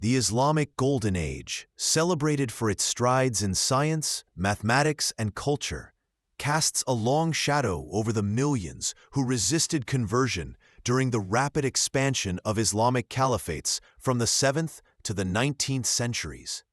The Islamic Golden Age, celebrated for its strides in science, mathematics, and culture, casts a long shadow over the millions who resisted conversion during the rapid expansion of Islamic caliphates from the 7th to the 19th centuries.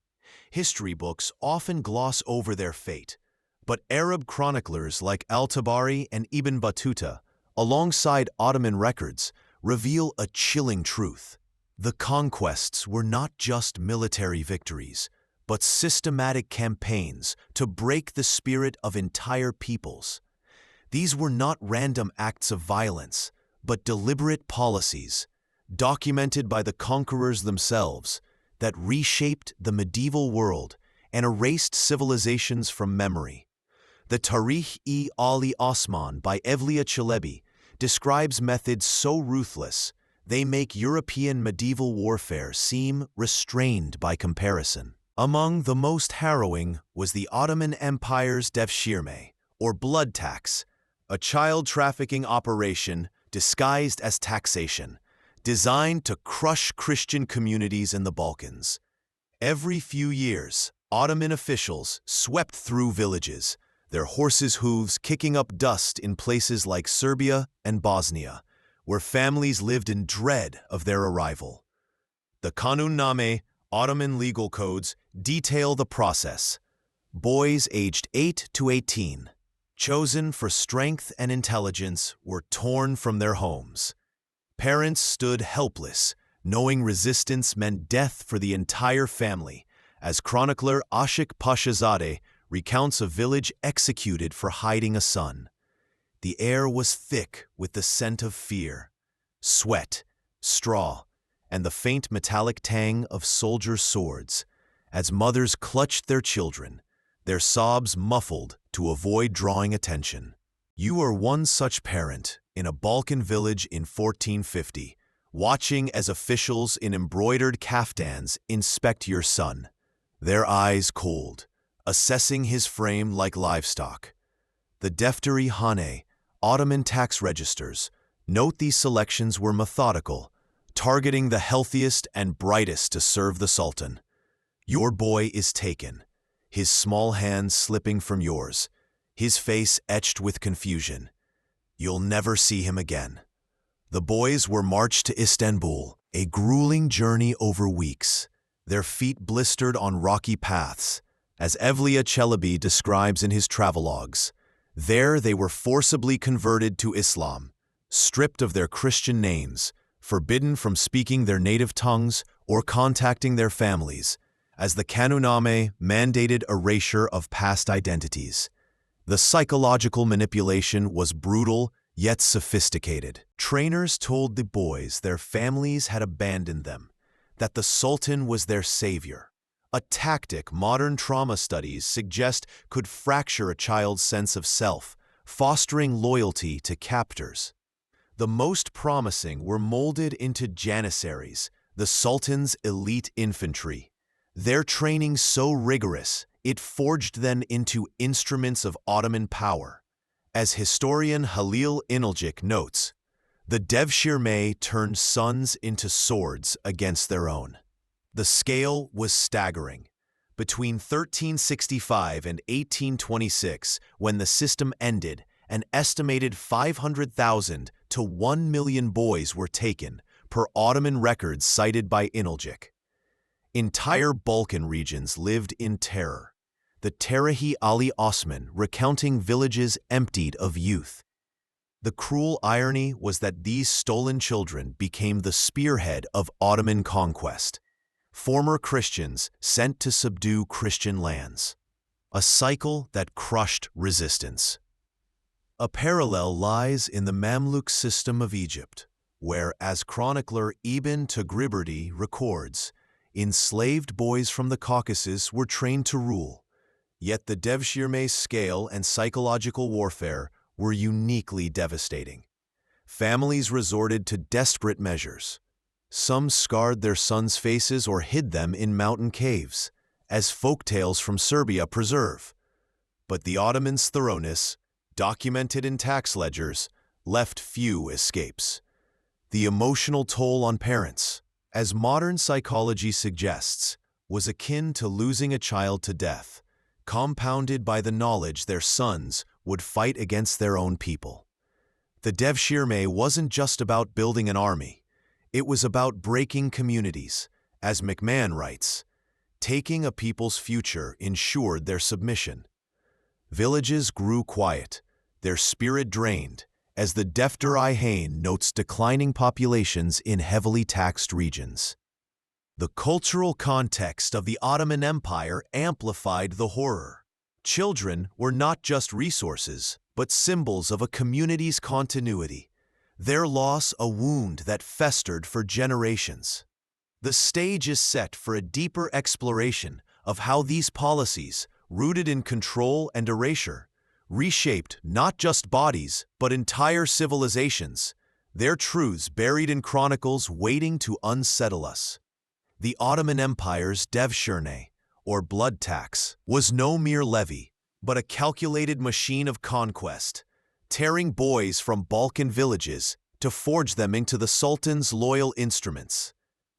History books often gloss over their fate, but Arab chroniclers like al-Tabari and Ibn Battuta, alongside Ottoman records, reveal a chilling truth. The conquests were not just military victories, but systematic campaigns to break the spirit of entire peoples. These were not random acts of violence, but deliberate policies, documented by the conquerors themselves, that reshaped the medieval world and erased civilizations from memory. The Tarikh-e-Ali Osman by Evliya Çelebi describes methods so ruthless they make European medieval warfare seem restrained by comparison. Among the most harrowing was the Ottoman Empire's devshirme, or blood tax, a child trafficking operation disguised as taxation, designed to crush Christian communities in the Balkans. Every few years, Ottoman officials swept through villages, their horses' hooves kicking up dust in places like Serbia and Bosnia, where families lived in dread of their arrival. The Kanunname, Ottoman legal codes, detail the process. Boys aged 8 to 18, chosen for strength and intelligence, were torn from their homes. Parents stood helpless, knowing resistance meant death for the entire family, as chronicler Ashik Pashazadeh recounts a village executed for hiding a son. The air was thick with the scent of fear, sweat, straw, and the faint metallic tang of soldiers' swords, as mothers clutched their children, their sobs muffled to avoid drawing attention. You are one such parent in a Balkan village in 1450, watching as officials in embroidered kaftans inspect your son, their eyes cold, assessing his frame like livestock. The Defteri Hane, Ottoman tax registers, note these selections were methodical, targeting the healthiest and brightest to serve the Sultan. Your boy is taken, his small hands slipping from yours, his face etched with confusion. You'll never see him again. The boys were marched to Istanbul, a grueling journey over weeks, their feet blistered on rocky paths, as Evliya Çelebi describes in his travelogues. There they were forcibly converted to Islam, stripped of their Christian names, forbidden from speaking their native tongues or contacting their families, as the Kanunname mandated erasure of past identities. The psychological manipulation was brutal yet sophisticated. Trainers told the boys their families had abandoned them, that the Sultan was their savior, a tactic modern trauma studies suggest could fracture a child's sense of self, fostering loyalty to captors. The most promising were molded into janissaries, the Sultan's elite infantry. Their training so rigorous, it forged them into instruments of Ottoman power. As historian Halil İnalcık notes, the devshirme turned sons into swords against their own. The scale was staggering. Between 1365 and 1826, when the system ended, an estimated 500,000 to 1 million boys were taken, per Ottoman records cited by İnalcık. Entire Balkan regions lived in terror, the Tarihi-Ali Osman recounting villages emptied of youth. The cruel irony was that these stolen children became the spearhead of Ottoman conquest, former Christians sent to subdue Christian lands, a cycle that crushed resistance. A parallel lies in the Mamluk system of Egypt, where, as chronicler Ibn Taghribirdi records, enslaved boys from the Caucasus were trained to rule, yet the devshirme's scale and psychological warfare were uniquely devastating. Families resorted to desperate measures. Some scarred their sons' faces or hid them in mountain caves, as folktales from Serbia preserve. But the Ottomans' thoroughness, documented in tax ledgers, left few escapes. The emotional toll on parents, as modern psychology suggests, was akin to losing a child to death, compounded by the knowledge their sons would fight against their own people. The Devshirme wasn't just about building an army. It was about breaking communities. As McMahon writes, taking a people's future ensured their submission. Villages grew quiet, their spirit drained, as the Defteri Hain notes declining populations in heavily taxed regions. The cultural context of the Ottoman Empire amplified the horror. Children were not just resources, but symbols of a community's continuity, their loss a wound that festered for generations. The stage is set for a deeper exploration of how these policies, rooted in control and erasure, reshaped not just bodies, but entire civilizations, their truths buried in chronicles waiting to unsettle us. The Ottoman Empire's devshirme, or blood tax, was no mere levy, but a calculated machine of conquest, tearing boys from Balkan villages to forge them into the Sultan's loyal instruments.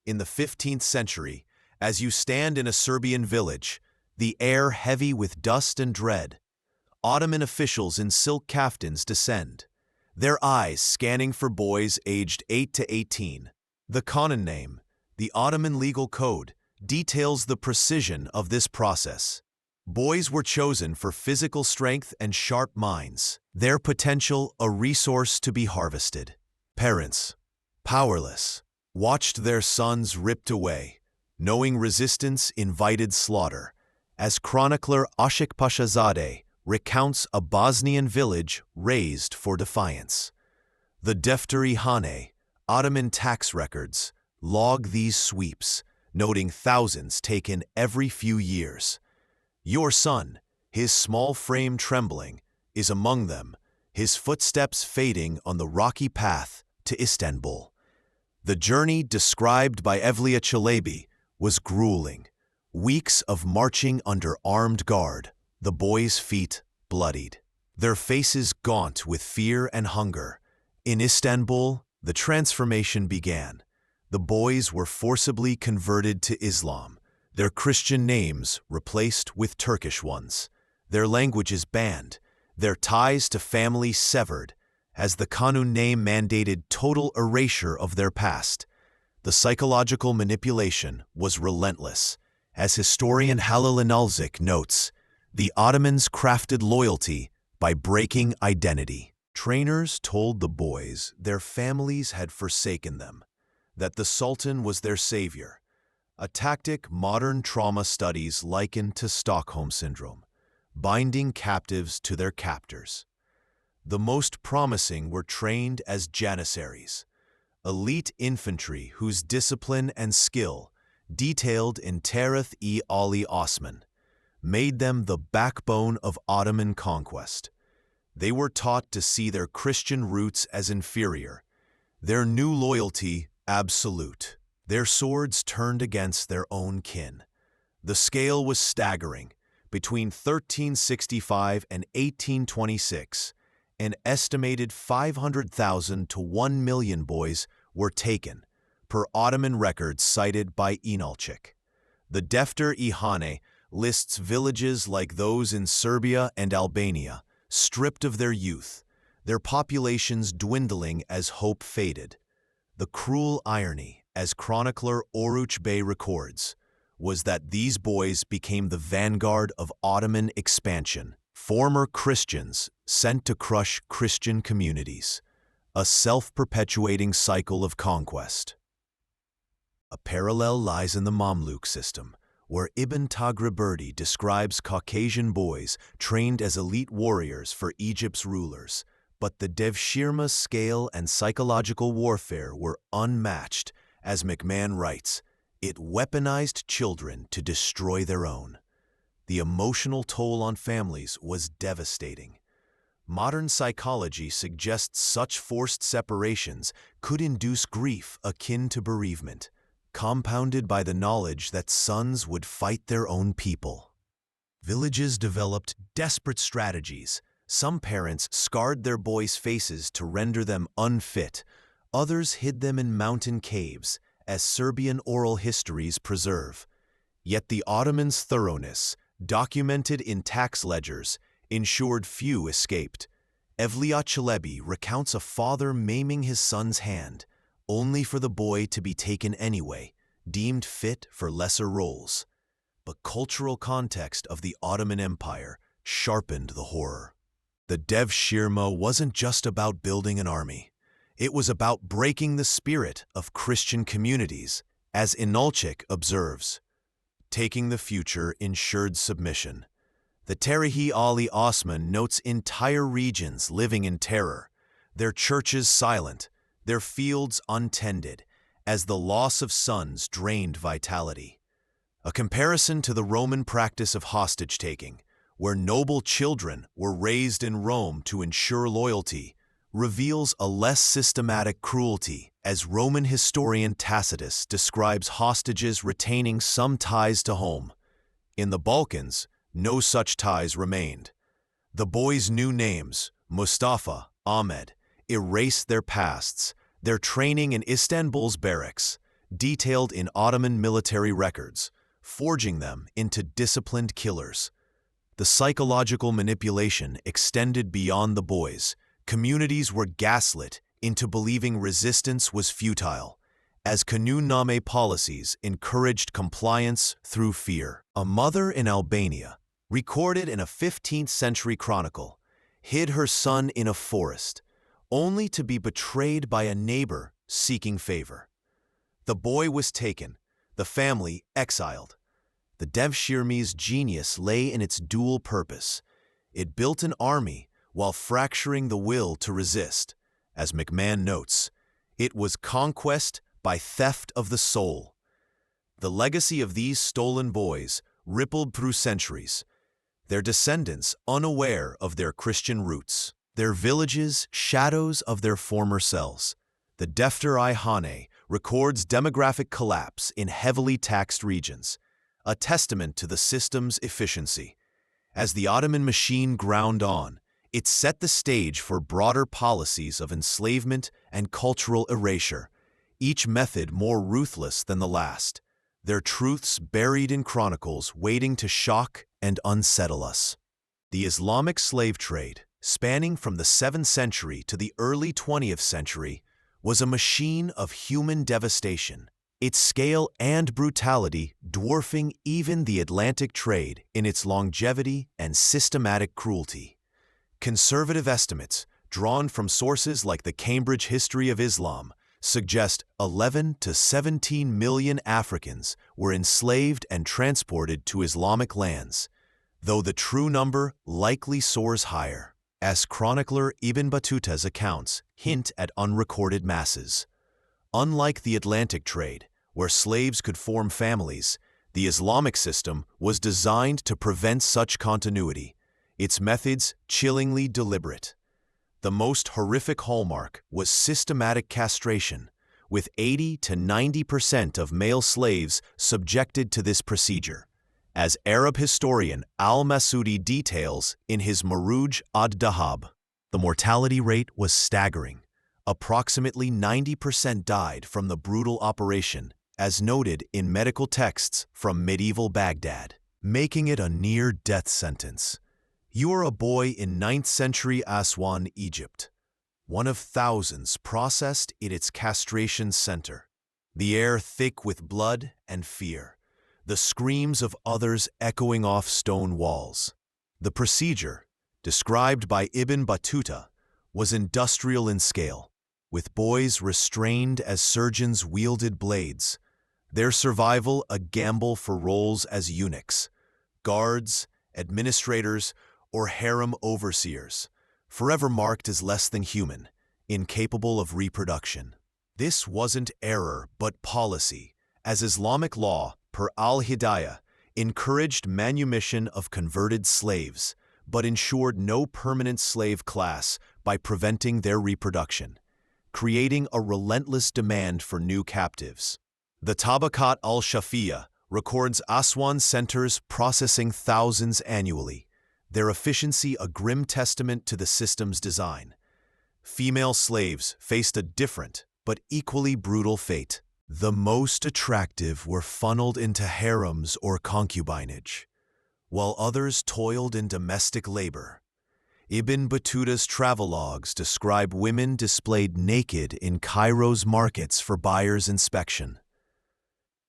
In the 15th century, as you stand in a Serbian village, the air heavy with dust and dread, Ottoman officials in silk kaftans descend, their eyes scanning for boys aged 8 to 18. The Kanun name, the Ottoman legal code, details the precision of this process. Boys were chosen for physical strength and sharp minds, their potential a resource to be harvested. Parents, powerless, watched their sons ripped away, knowing resistance invited slaughter, as chronicler Ashik Pashazadeh recounts a Bosnian village razed for defiance. The Defteri Hane, Ottoman tax records, log these sweeps, noting thousands taken every few years. Your son, his small frame trembling, is among them, his footsteps fading on the rocky path to Istanbul. The journey described by Evliya Çelebi was grueling. Weeks of marching under armed guard, the boys' feet bloodied, their faces gaunt with fear and hunger. In Istanbul, the transformation began. The boys were forcibly converted to Islam, their Christian names replaced with Turkish ones, their languages banned, their ties to family severed, as the Kanun name mandated total erasure of their past. The psychological manipulation was relentless. As historian Halil İnalcık notes, the Ottomans crafted loyalty by breaking identity. Trainers told the boys their families had forsaken them, that the Sultan was their savior, a tactic modern trauma studies liken to Stockholm Syndrome, binding captives to their captors. The most promising were trained as janissaries, elite infantry whose discipline and skill, detailed in Tarith-e-Ali Osman, made them the backbone of Ottoman conquest. They were taught to see their Christian roots as inferior, their new loyalty absolute. Their swords turned against their own kin. The scale was staggering. Between 1365 and 1826, an estimated 500,000 to 1 million boys were taken, per Ottoman records cited by İnalcık. The Defteri Hane lists villages like those in Serbia and Albania, stripped of their youth, their populations dwindling as hope faded. The cruel irony, as chronicler Oruç Bey records, was that these boys became the vanguard of Ottoman expansion, former Christians sent to crush Christian communities, a self-perpetuating cycle of conquest. A parallel lies in the Mamluk system, where Ibn Taghribirdi describes Caucasian boys trained as elite warriors for Egypt's rulers, but the devshirme scale and psychological warfare were unmatched. As McMahon writes, it weaponized children to destroy their own. The emotional toll on families was devastating. Modern psychology suggests such forced separations could induce grief akin to bereavement, compounded by the knowledge that sons would fight their own people. Villages developed desperate strategies. Some parents scarred their boys' faces to render them unfit. Others hid them in mountain caves, as Serbian oral histories preserve. Yet the Ottomans' thoroughness, documented in tax ledgers, ensured few escaped. Evliya Çelebi recounts a father maiming his son's hand, only for the boy to be taken anyway, deemed fit for lesser roles. But cultural context of the Ottoman Empire sharpened the horror. The Devshirme wasn't just about building an army. It was about breaking the spirit of Christian communities, as Inalcik observes. Taking the future ensured submission. The Tarihi Ali Osman notes entire regions living in terror, their churches silent, their fields untended, as the loss of sons drained vitality. A comparison to the Roman practice of hostage-taking, where noble children were raised in Rome to ensure loyalty, reveals a less systematic cruelty, as Roman historian Tacitus describes hostages retaining some ties to home. In the Balkans, no such ties remained. The boys' new names, Mustafa, Ahmed, erased their pasts, their training in Istanbul's barracks, detailed in Ottoman military records, forging them into disciplined killers. The psychological manipulation extended beyond the boys. Communities were gaslit into believing resistance was futile, as Kanunname policies encouraged compliance through fear. A mother in Albania, recorded in a 15th-century chronicle, hid her son in a forest, only to be betrayed by a neighbor seeking favor. The boy was taken, the family exiled. The Devshirme's genius lay in its dual purpose. It built an army while fracturing the will to resist. As McMahon notes, it was conquest by theft of the soul. The legacy of these stolen boys rippled through centuries, their descendants unaware of their Christian roots, their villages shadows of their former selves. The Defter-i Hane records demographic collapse in heavily taxed regions, a testament to the system's efficiency. As the Ottoman machine ground on, it set the stage for broader policies of enslavement and cultural erasure, each method more ruthless than the last, their truths buried in chronicles waiting to shock and unsettle us. The Islamic slave trade, spanning from the 7th century to the early 20th century, was a machine of human devastation, its scale and brutality dwarfing even the Atlantic trade in its longevity and systematic cruelty. Conservative estimates, drawn from sources like the Cambridge History of Islam, suggest 11 to 17 million Africans were enslaved and transported to Islamic lands, though the true number likely soars higher, as chronicler Ibn Battuta's accounts hint at unrecorded masses. Unlike the Atlantic trade, where slaves could form families, the Islamic system was designed to prevent such continuity, its methods chillingly deliberate. The most horrific hallmark was systematic castration, with 80 to 90% of male slaves subjected to this procedure, as Arab historian al-Masudi details in his Maruj ad-Dahab. The mortality rate was staggering. Approximately 90% died from the brutal operation, as noted in medical texts from medieval Baghdad, making it a near-death sentence. You are a boy in 9th century Aswan, Egypt, one of thousands processed in its castration center, the air thick with blood and fear, the screams of others echoing off stone walls. The procedure, described by Ibn Battuta, was industrial in scale, with boys restrained as surgeons wielded blades, their survival a gamble for roles as eunuchs, guards, administrators, or harem overseers, forever marked as less than human, incapable of reproduction. This wasn't error but policy, as Islamic law, per al-Hidayah, encouraged manumission of converted slaves, but ensured no permanent slave class by preventing their reproduction, creating a relentless demand for new captives. The Tabakat al-Shafiyah records Aswan centers processing thousands annually, their efficiency a grim testament to the system's design. Female slaves faced a different but equally brutal fate. The most attractive were funneled into harems or concubinage, while others toiled in domestic labor. Ibn Battuta's travelogues describe women displayed naked in Cairo's markets for buyers' inspection.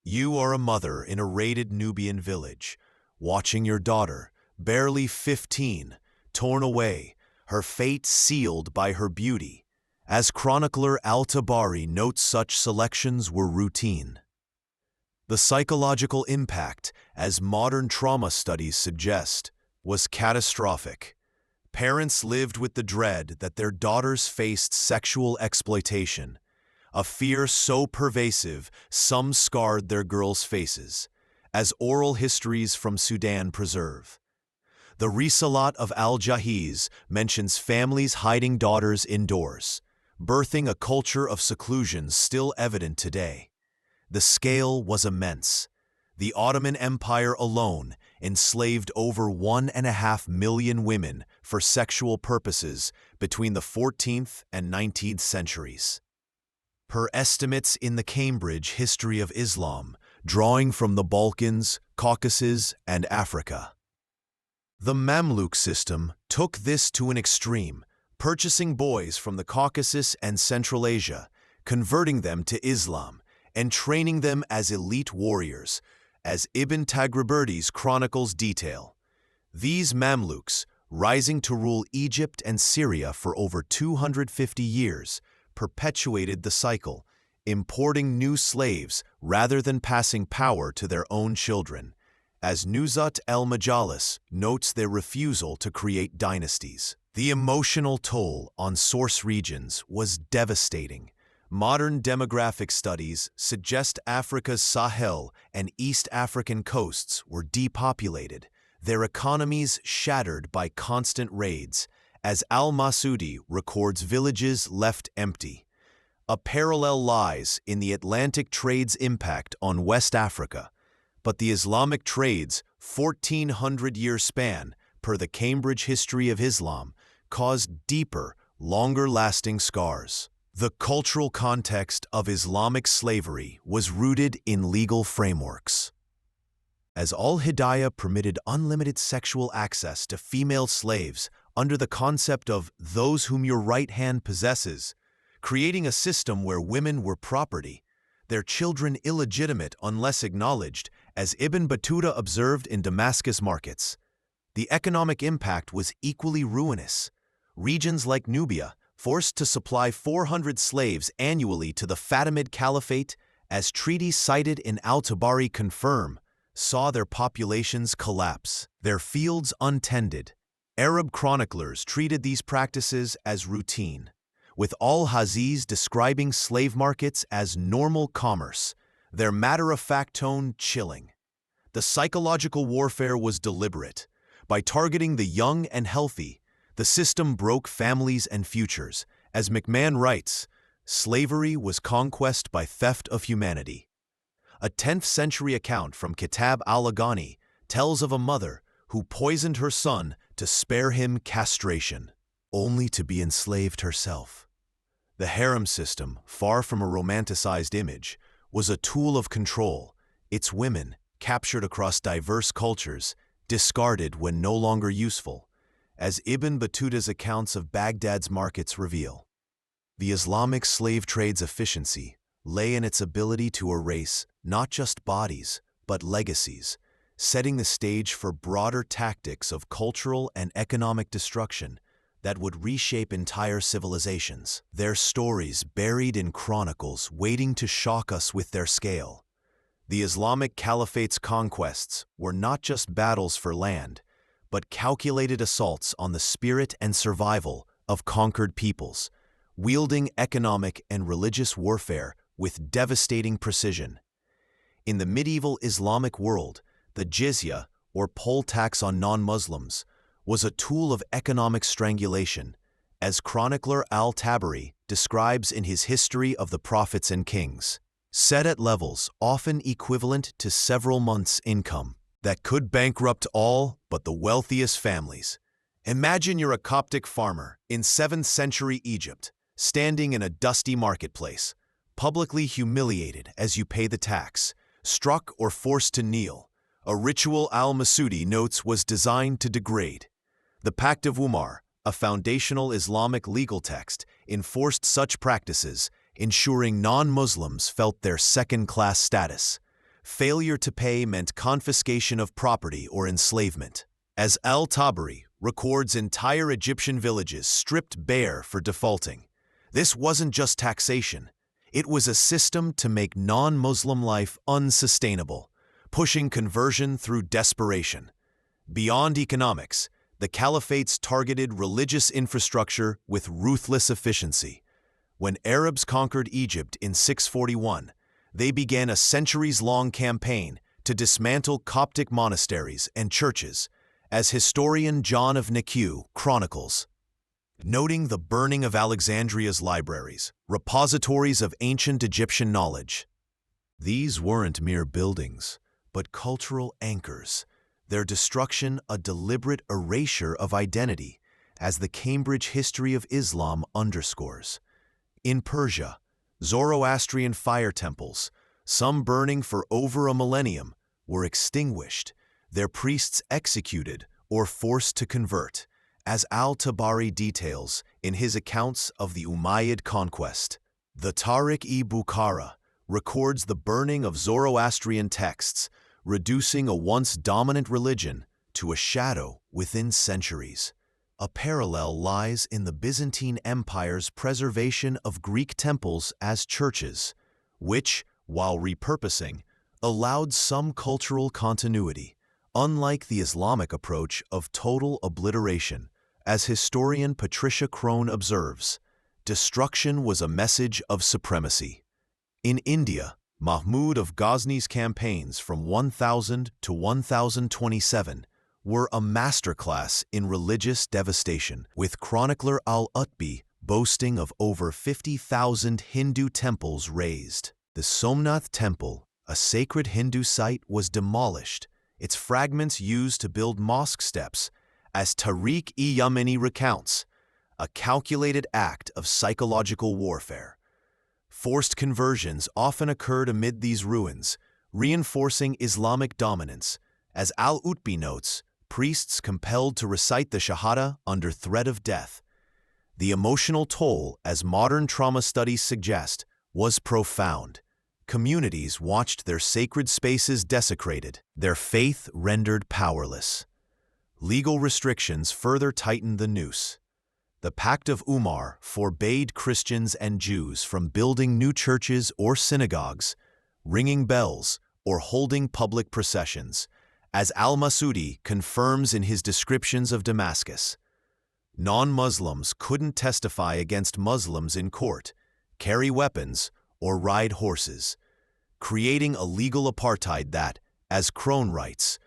You are a mother in a raided Nubian village, watching your daughter, barely 15, torn away, her fate sealed by her beauty. As chronicler al-Tabari notes, such selections were routine. The psychological impact, as modern trauma studies suggest, was catastrophic. Parents lived with the dread that their daughters faced sexual exploitation, a fear so pervasive some scarred their girls' faces, as oral histories from Sudan preserve. The Risalat of al-Jahiz mentions families hiding daughters indoors, birthing a culture of seclusion still evident today. The scale was immense. The Ottoman Empire alone enslaved over 1.5 million women for sexual purposes between the 14th and 19th centuries. Per estimates in the Cambridge History of Islam, drawing from the Balkans, Caucasus, and Africa. The Mamluk system took this to an extreme, purchasing boys from the Caucasus and Central Asia, converting them to Islam, and training them as elite warriors, as Ibn Taghribirdi's chronicles detail. These Mamluks, rising to rule Egypt and Syria for over 250 years, perpetuated the cycle, importing new slaves rather than passing power to their own children, as Nuzhat al-Majalis notes their refusal to create dynasties. The emotional toll on source regions was devastating. Modern demographic studies suggest Africa's Sahel and East African coasts were depopulated, their economies shattered by constant raids, as al-Masudi records villages left empty. A parallel lies in the Atlantic trade's impact on West Africa, but the Islamic trade's 1400-year span, per the Cambridge History of Islam, caused deeper, longer-lasting scars. The cultural context of Islamic slavery was rooted in legal frameworks. As al-Hidayah permitted unlimited sexual access to female slaves under the concept of those whom your right hand possesses, creating a system where women were property, their children illegitimate unless acknowledged, as Ibn Battuta observed in Damascus markets. The economic impact was equally ruinous. Regions like Nubia, forced to supply 400 slaves annually to the Fatimid Caliphate, as treaties cited in al-Tabari confirm, saw their populations collapse, their fields untended. Arab chroniclers treated these practices as routine, with al-Haziz describing slave markets as normal commerce, their matter-of-fact tone chilling. The psychological warfare was deliberate. By targeting the young and healthy, the system broke families and futures. As McMahon writes, slavery was conquest by theft of humanity. A 10th century account from Kitab al-Aghani tells of a mother who poisoned her son to spare him castration, only to be enslaved herself. The harem system, far from a romanticized image, was a tool of control, its women, captured across diverse cultures, discarded when no longer useful, as Ibn Battuta's accounts of Baghdad's markets reveal. The Islamic slave trade's efficiency lay in its ability to erase not just bodies, but legacies, setting the stage for broader tactics of cultural and economic destruction that would reshape entire civilizations. Their stories buried in chronicles waiting to shock us with their scale. The Islamic Caliphate's conquests were not just battles for land, but calculated assaults on the spirit and survival of conquered peoples, wielding economic and religious warfare with devastating precision. In the medieval Islamic world, the jizya, or poll tax on non-Muslims, was a tool of economic strangulation, as chronicler al-Tabari describes in his History of the Prophets and Kings, set at levels often equivalent to several months' income that could bankrupt all but the wealthiest families. Imagine you're a Coptic farmer in 7th century Egypt, standing in a dusty marketplace, publicly humiliated as you pay the tax, struck or forced to kneel. A ritual al-Masudi notes was designed to degrade. The Pact of Umar, a foundational Islamic legal text, enforced such practices, ensuring non-Muslims felt their second-class status. Failure to pay meant confiscation of property or enslavement. As al-Tabari records, entire Egyptian villages stripped bare for defaulting. This wasn't just taxation. It was a system to make non-Muslim life unsustainable, pushing conversion through desperation. Beyond economics, the caliphates targeted religious infrastructure with ruthless efficiency. When Arabs conquered Egypt in 641, they began a centuries-long campaign to dismantle Coptic monasteries and churches, as historian John of Nikiu chronicles. Noting the burning of Alexandria's libraries, repositories of ancient Egyptian knowledge. These weren't mere buildings, but cultural anchors, their destruction a deliberate erasure of identity, as the Cambridge history of Islam underscores. In Persia, Zoroastrian fire temples, some burning for over a millennium, were extinguished, their priests executed or forced to convert, as al-Tabari details in his accounts of the Umayyad conquest. The Tariq-i-Bukhara records the burning of Zoroastrian texts, reducing a once dominant religion to a shadow within centuries. A parallel lies in the Byzantine Empire's preservation of Greek temples as churches, which, while repurposing, allowed some cultural continuity, unlike the Islamic approach of total obliteration. As historian Patricia Crone observes, destruction was a message of supremacy. In India, Mahmud of Ghazna's campaigns from 1000 to 1027 were a masterclass in religious devastation, with chronicler al-Utbi boasting of over 50,000 Hindu temples razed. The Somnath Temple, a sacred Hindu site, was demolished, its fragments used to build mosque steps, as Tariq-i-Yamani recounts, a calculated act of psychological warfare. Forced conversions often occurred amid these ruins, reinforcing Islamic dominance. As al-Utbi notes, priests compelled to recite the Shahada under threat of death. The emotional toll, as modern trauma studies suggest, was profound. Communities watched their sacred spaces desecrated, their faith rendered powerless. Legal restrictions further tightened the noose. The Pact of Umar forbade Christians and Jews from building new churches or synagogues, ringing bells, or holding public processions, as al-Masudi confirms in his descriptions of Damascus. Non-Muslims couldn't testify against Muslims in court, carry weapons, or ride horses, creating a legal apartheid that, as Crone writes,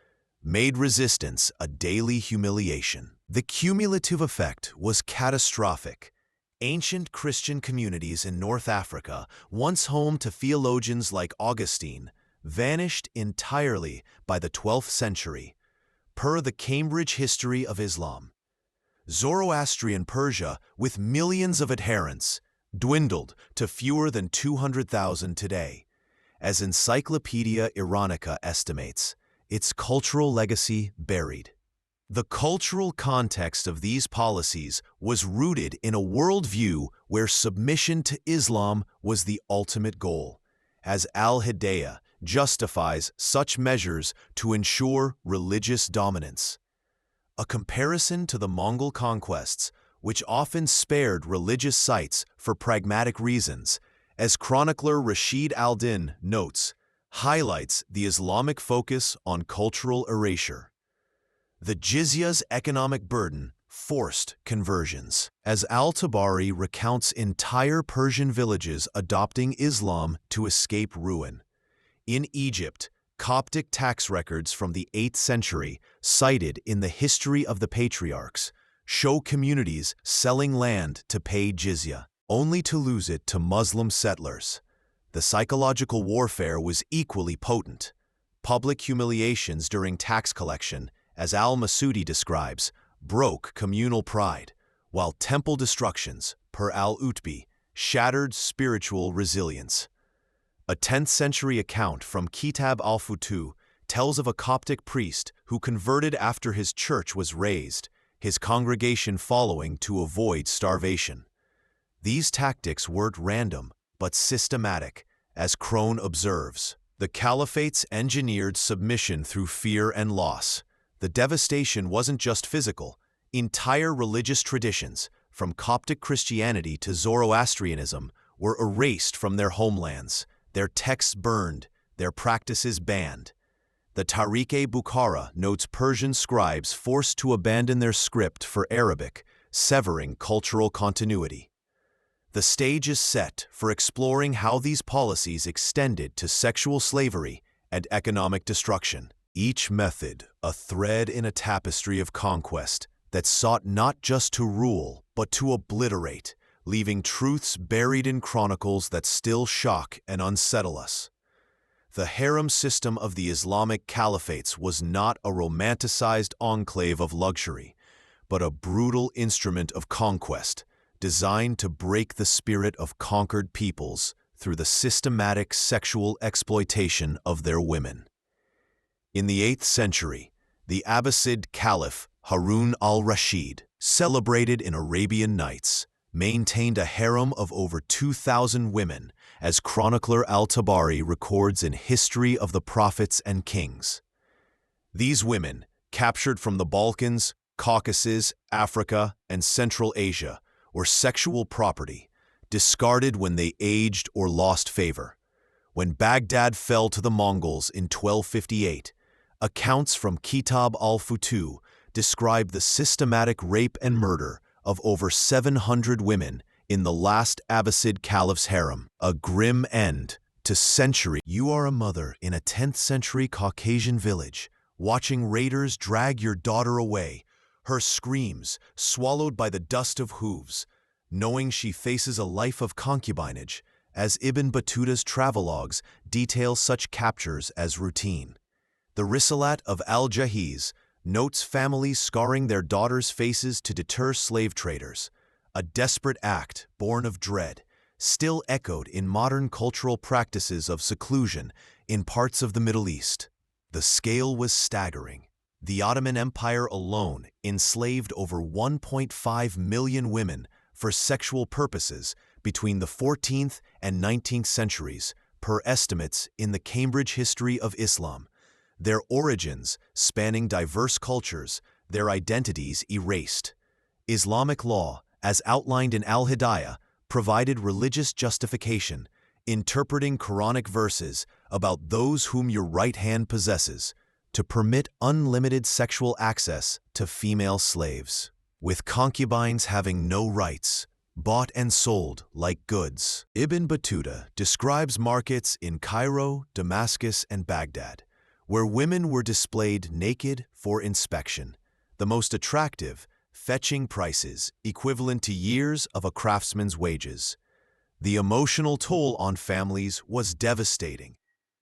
made resistance a daily humiliation. The cumulative effect was catastrophic. Ancient Christian communities in North Africa, once home to theologians like Augustine, vanished entirely by the 12th century, per the Cambridge History of Islam. Zoroastrian Persia, with millions of adherents, dwindled to fewer than 200,000 today. As Encyclopedia Iranica estimates, its cultural legacy buried. The cultural context of these policies was rooted in a worldview where submission to Islam was the ultimate goal, as al-Hidayah justifies such measures to ensure religious dominance. A comparison to the Mongol conquests, which often spared religious sites for pragmatic reasons, as chronicler Rashid al-Din notes, highlights the Islamic focus on cultural erasure. The jizya's economic burden forced conversions, as al-Tabari recounts entire Persian villages adopting Islam to escape ruin. In Egypt, Coptic tax records from the 8th century, cited in the History of the Patriarchs, show communities selling land to pay jizya, only to lose it to Muslim settlers. The psychological warfare was equally potent. Public humiliations during tax collection, as al-Masudi describes, broke communal pride, while temple destructions, per al-Utbi, shattered spiritual resilience. A 10th century account from Kitab al-Futuh tells of a Coptic priest who converted after his church was razed, his congregation following to avoid starvation. These tactics weren't random, but systematic, as Crone observes. The caliphates engineered submission through fear and loss. The devastation wasn't just physical. Entire religious traditions, from Coptic Christianity to Zoroastrianism, were erased from their homelands, their texts burned, their practices banned. The Taghribirdi notes Persian scribes forced to abandon their script for Arabic, severing cultural continuity. The stage is set for exploring how these policies extended to sexual slavery and economic destruction. Each method a thread in a tapestry of conquest that sought not just to rule, but to obliterate, leaving truths buried in chronicles that still shock and unsettle us. The harem system of the Islamic caliphates was not a romanticized enclave of luxury, but a brutal instrument of conquest, designed to break the spirit of conquered peoples through the systematic sexual exploitation of their women. In the 8th century, the Abbasid Caliph Harun al-Rashid, celebrated in Arabian Nights, maintained a harem of over 2,000 women, as chronicler al-Tabari records in History of the Prophets and Kings. These women, captured from the Balkans, Caucasus, Africa, and Central Asia, were sexual property, discarded when they aged or lost favor. When Baghdad fell to the Mongols in 1258, accounts from Kitab al-Futuh describe the systematic rape and murder of over 700 women in the last Abbasid caliph's harem, a grim end to centuries. You are a mother in a 10th century Caucasian village, watching raiders drag your daughter away, her screams swallowed by the dust of hooves, knowing she faces a life of concubinage, as Ibn Battuta's travelogues detail such captures as routine. The Risalat of al-Jahiz notes families scarring their daughters' faces to deter slave traders, a desperate act born of dread, still echoed in modern cultural practices of seclusion in parts of the Middle East. The scale was staggering. The Ottoman Empire alone enslaved over 1.5 million women for sexual purposes between the 14th and 19th centuries, per estimates in the Cambridge History of Islam. Their origins spanning diverse cultures, their identities erased. Islamic law, as outlined in al-Hidayah, provided religious justification, interpreting Quranic verses about those whom your right hand possesses, to permit unlimited sexual access to female slaves, with concubines having no rights, bought and sold like goods. Ibn Battuta describes markets in Cairo, Damascus, and Baghdad, where women were displayed naked for inspection, the most attractive, fetching prices equivalent to years of a craftsman's wages. The emotional toll on families was devastating.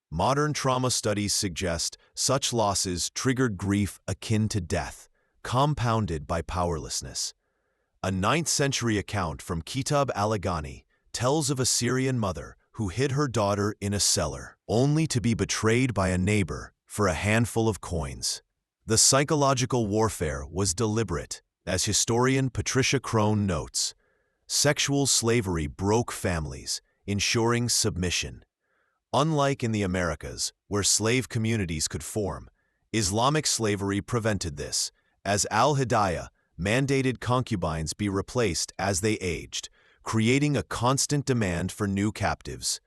Modern trauma studies suggest such losses triggered grief akin to death, compounded by powerlessness. A 9th century account from Kitab al-Aghani tells of a Syrian mother who hid her daughter in a cellar, only to be betrayed by a neighbor for a handful of coins. The psychological warfare was deliberate, as historian Patricia Crone notes. Sexual slavery broke families, ensuring submission. Unlike in the Americas, where slave communities could form, Islamic slavery prevented this, as al-Hidayah mandated concubines be replaced as they aged, creating a constant demand for new captives.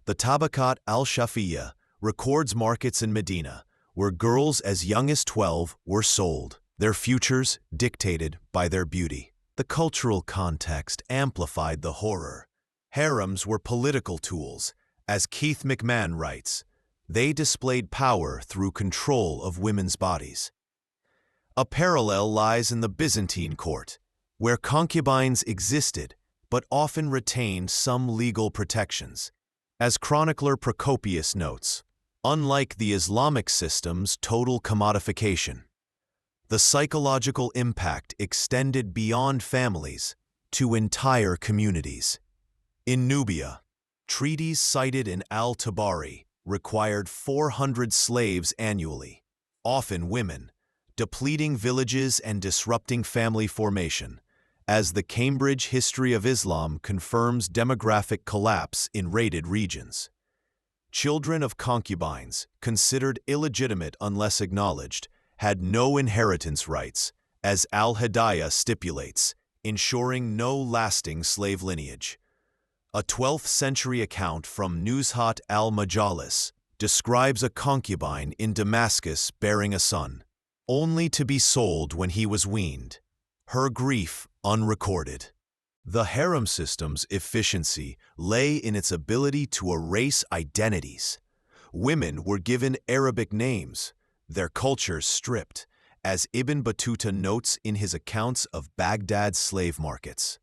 The Tabaqat al-Shafi'iyya records markets in Medina, where girls as young as 12 were sold, their futures dictated by their beauty. The cultural context amplified the horror. Harems were political tools. As Keith McMahon writes, they displayed power through control of women's bodies. A parallel lies in the Byzantine court, where concubines existed but often retained some legal protections. As chronicler Procopius notes, unlike the Islamic system's total commodification, the psychological impact extended beyond families to entire communities. In Nubia, treaties cited in al-Tabari required 400 slaves annually, often women, depleting villages and disrupting family formation, as the Cambridge History of Islam confirms demographic collapse in raided regions. Children of concubines, considered illegitimate unless acknowledged, had no inheritance rights, as al-Hidayah stipulates, ensuring no lasting slave lineage. A 12th century account from Nuzhat al-Majalis describes a concubine in Damascus bearing a son, only to be sold when he was weaned, her grief unrecorded. The harem system's efficiency lay in its ability to erase identities. Women were given Arabic names, their cultures stripped, as Ibn Battuta notes in his accounts of Baghdad's slave markets.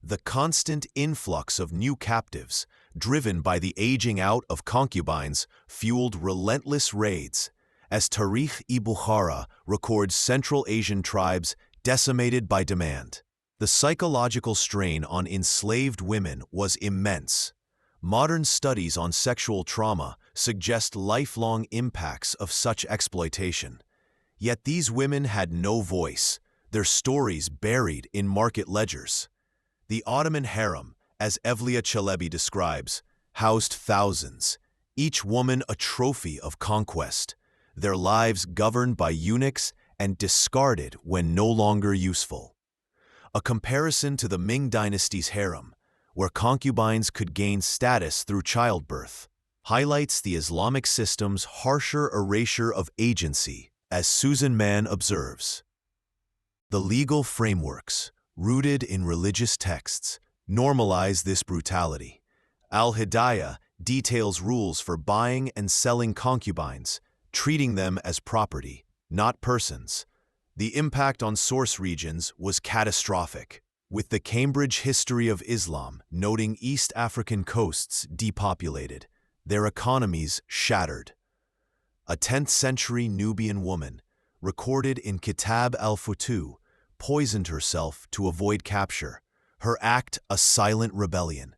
The constant influx of new captives, driven by the aging out of concubines, fueled relentless raids, as Tarikh-i-Bukhara records Central Asian tribes decimated by demand. The psychological strain on enslaved women was immense. Modern studies on sexual trauma suggest lifelong impacts of such exploitation. Yet these women had no voice, their stories buried in market ledgers. The Ottoman harem, as Evliya Çelebi describes, housed thousands, each woman a trophy of conquest, their lives governed by eunuchs and discarded when no longer useful. A comparison to the Ming dynasty's harem, where concubines could gain status through childbirth, highlights the Islamic system's harsher erasure of agency, as Susan Mann observes. The legal frameworks, rooted in religious texts, normalize this brutality. Al-Hidayah details rules for buying and selling concubines, treating them as property, not persons. The impact on source regions was catastrophic, with the Cambridge History of Islam noting East African coasts depopulated, their economies shattered. A 10th-century Nubian woman, recorded in Kitab al-Futuh, poisoned herself to avoid capture, her act a silent rebellion.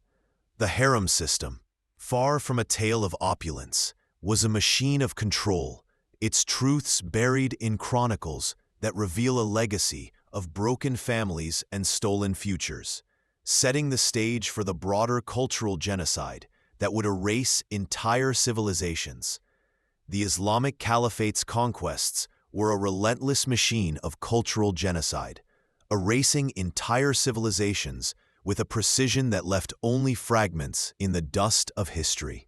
The harem system, far from a tale of opulence, was a machine of control, its truths buried in chronicles that reveal a legacy of broken families and stolen futures, setting the stage for the broader cultural genocide that would erase entire civilizations. The Islamic Caliphate's conquests were a relentless machine of cultural genocide, erasing entire civilizations with a precision that left only fragments in the dust of history.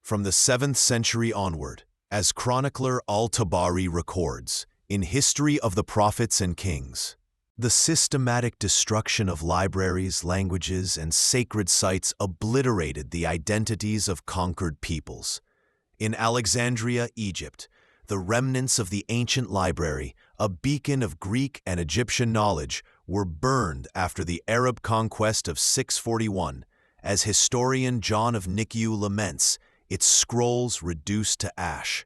From the 7th century onward, as chronicler al-Tabari records, in History of the Prophets and Kings, the systematic destruction of libraries, languages, and sacred sites obliterated the identities of conquered peoples. In Alexandria, Egypt, the remnants of the ancient library, a beacon of Greek and Egyptian knowledge, were burned after the Arab conquest of 641, as historian John of Nikiu laments, its scrolls reduced to ash.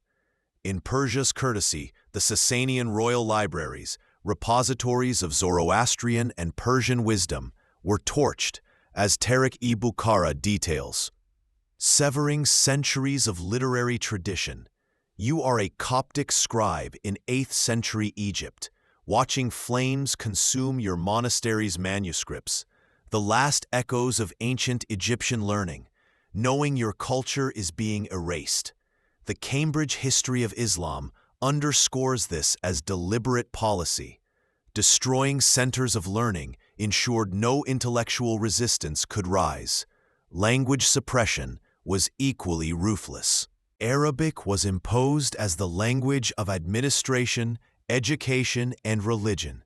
In Persia's courtesy, the Sasanian royal libraries, repositories of Zoroastrian and Persian wisdom, were torched, as Taghribirdi details. Severing centuries of literary tradition, you are a Coptic scribe in 8th century Egypt, watching flames consume your monastery's manuscripts, the last echoes of ancient Egyptian learning, knowing your culture is being erased. The Cambridge History of Islam underscores this as deliberate policy. Destroying centers of learning ensured no intellectual resistance could rise. Language suppression was equally ruthless. Arabic was imposed as the language of administration, education, and religion,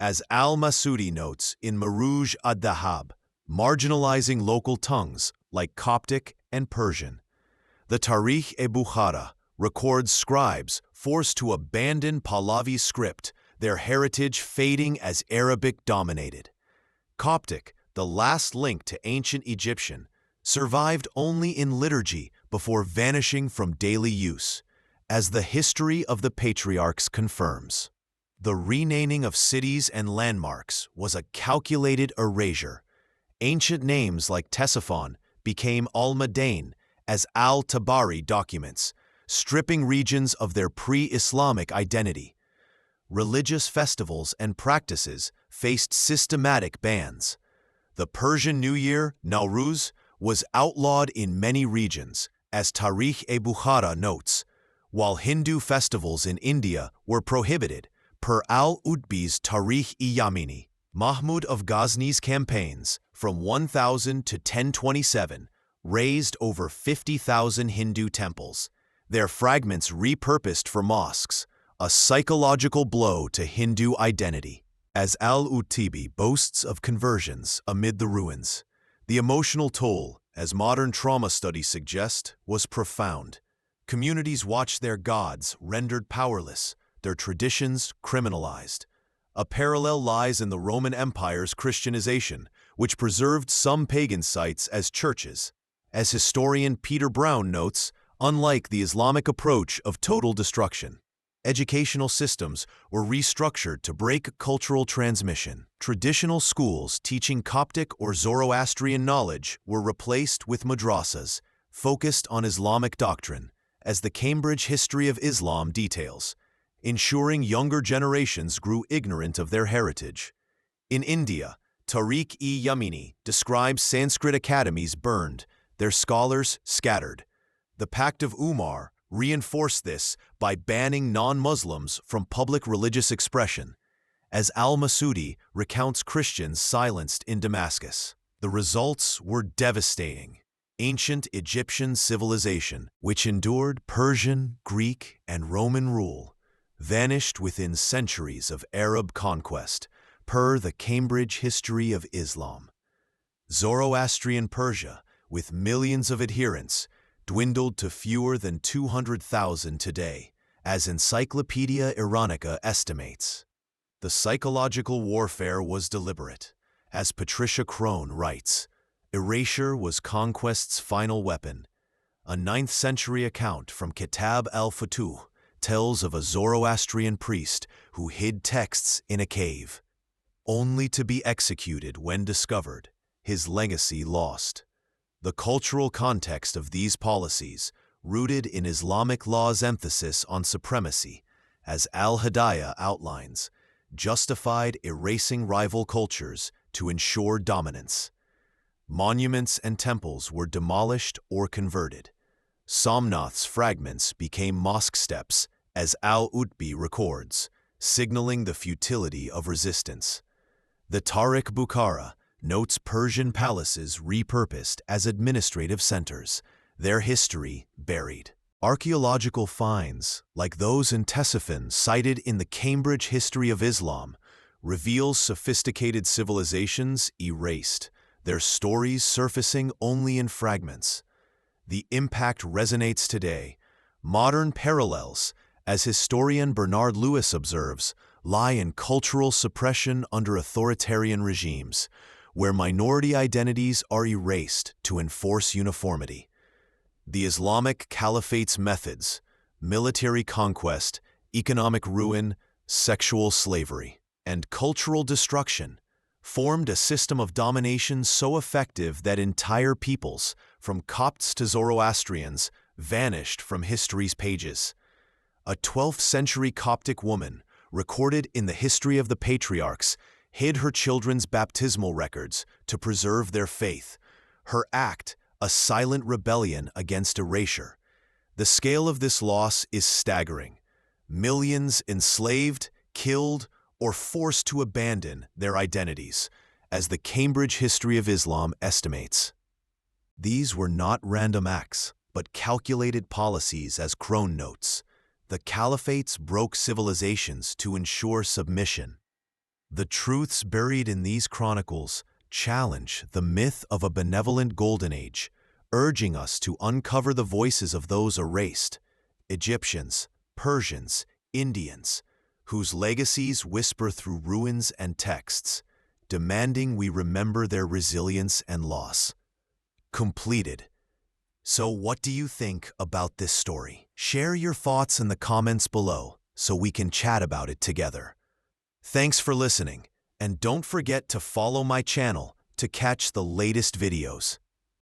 as al-Masudi notes in Marouj ad-Dahab, marginalizing local tongues like Coptic and Persian. The Tarikh-e-Bukhara records scribes forced to abandon Pahlavi script, their heritage fading as Arabic dominated. Coptic, the last link to ancient Egyptian, survived only in liturgy before vanishing from daily use, as the history of the patriarchs confirms. The renaming of cities and landmarks was a calculated erasure. Ancient names like Ctesiphon became al-Madain as al-Tabari documents, stripping regions of their pre-Islamic identity. Religious festivals and practices faced systematic bans. The Persian New Year, Nowruz, was outlawed in many regions, as Tarikh-e-Bukhara notes, while Hindu festivals in India were prohibited, per al-Utbi's Tarikh-e-Yamini. Mahmud of Ghazna's campaigns, from 1000 to 1027, razed over 50,000 Hindu temples, their fragments repurposed for mosques, a psychological blow to Hindu identity. As al-Utbi boasts of conversions amid the ruins, the emotional toll, as modern trauma studies suggest, was profound. Communities watched their gods rendered powerless, their traditions criminalized. A parallel lies in the Roman Empire's Christianization, which preserved some pagan sites as churches. As historian Peter Brown notes, unlike the Islamic approach of total destruction, educational systems were restructured to break cultural transmission. Traditional schools teaching Coptic or Zoroastrian knowledge were replaced with madrasas, focused on Islamic doctrine, as the Cambridge History of Islam details, ensuring younger generations grew ignorant of their heritage. In India, Tarikh-e-Yamini describes Sanskrit academies burned, their scholars scattered. The Pact of Umar reinforced this by banning non-Muslims from public religious expression, as al-Masudi recounts Christians silenced in Damascus. The results were devastating. Ancient Egyptian civilization, which endured Persian, Greek, and Roman rule, vanished within centuries of Arab conquest, per the Cambridge History of Islam. Zoroastrian Persia, with millions of adherents, dwindled to fewer than 200,000 today, as Encyclopedia Iranica estimates. The psychological warfare was deliberate. As Patricia Crone writes, erasure was conquest's final weapon. A 9th-century account from Kitab al-Futuh tells of a Zoroastrian priest who hid texts in a cave, only to be executed when discovered, his legacy lost. The cultural context of these policies, rooted in Islamic law's emphasis on supremacy, as al-Hidayah outlines, justified erasing rival cultures to ensure dominance. Monuments and temples were demolished or converted. Somnath's fragments became mosque steps, as al-Utbi records, signaling the futility of resistance. The Tarikh-Bukhara notes Persian palaces repurposed as administrative centers, their history buried. Archaeological finds, like those in Ctesiphon cited in the Cambridge History of Islam, reveal sophisticated civilizations erased, their stories surfacing only in fragments. The impact resonates today. Modern parallels, as historian Bernard Lewis observes, lie in cultural suppression under authoritarian regimes, where minority identities are erased to enforce uniformity. The Islamic Caliphate's methods, military conquest, economic ruin, sexual slavery, and cultural destruction, formed a system of domination so effective that entire peoples, from Copts to Zoroastrians, vanished from history's pages. A 12th-century Coptic woman, recorded in the History of the Patriarchs, hid her children's baptismal records to preserve their faith. Her act, a silent rebellion against erasure. The scale of this loss is staggering. Millions enslaved, killed, or forced to abandon their identities, as the Cambridge History of Islam estimates. These were not random acts, but calculated policies, as Crone notes. The caliphates broke civilizations to ensure submission. The truths buried in these chronicles challenge the myth of a benevolent golden age, urging us to uncover the voices of those erased, Egyptians, Persians, Indians, whose legacies whisper through ruins and texts, demanding we remember their resilience and loss. Completed. So what do you think about this story? Share your thoughts in the comments below so we can chat about it together. Thanks for listening, and don't forget to follow my channel to catch the latest videos.